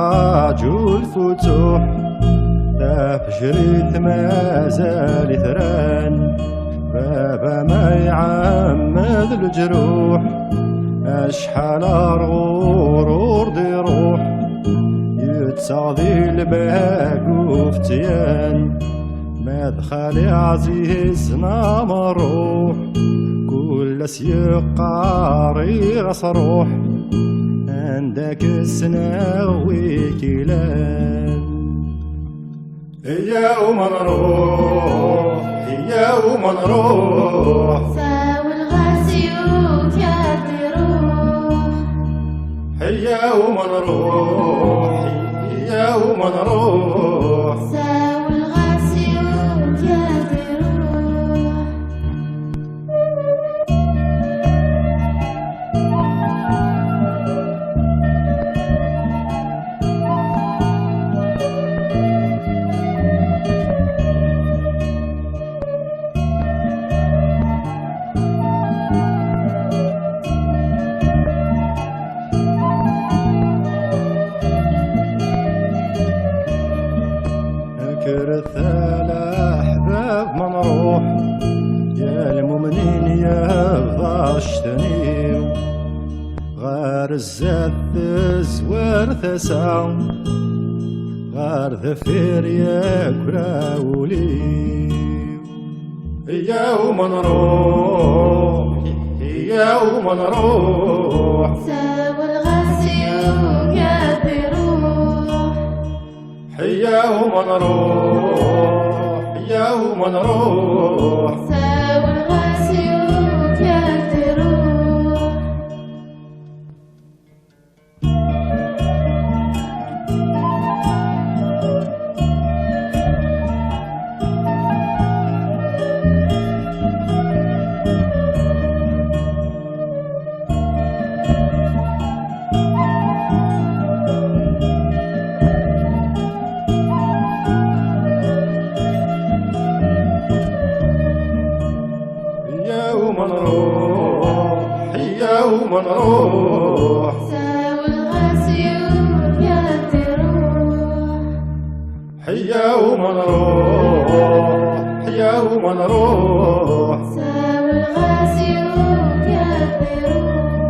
الأفراج والفتوح، تفجريت مازال ثران بابا ما يعمد الجروح. أشحال رغور دي روح يتصاضي الباق وفتيان، مدخلي عزيزنا مروح كل سيقاري غص روح. عندك السناوي كيلان هيا وما نروح هيا وما نروح، ساوي الغاسيوت يا تروح. هيا وما نروح هيا وما نروح، ساوي الغاسيوت يا تروح. كرث الأحباب ما نروح، يا المؤمنين يا ضاشتني غار الزاد زوار ثسا، غار ذفير يا كراولي. هيا وما نروح هيا وما نروح، ساوي الغاسيوت يا تروح. هيا وما نروح هيا وما نروح، ساوي الغاسيوت يا تروح. هيا وما نروح هيا وما نروح، ساوي الغاسيوت يا تروح. هيا وما نروح هيا وما نروح، ساوي الغاسيوت يا تروح.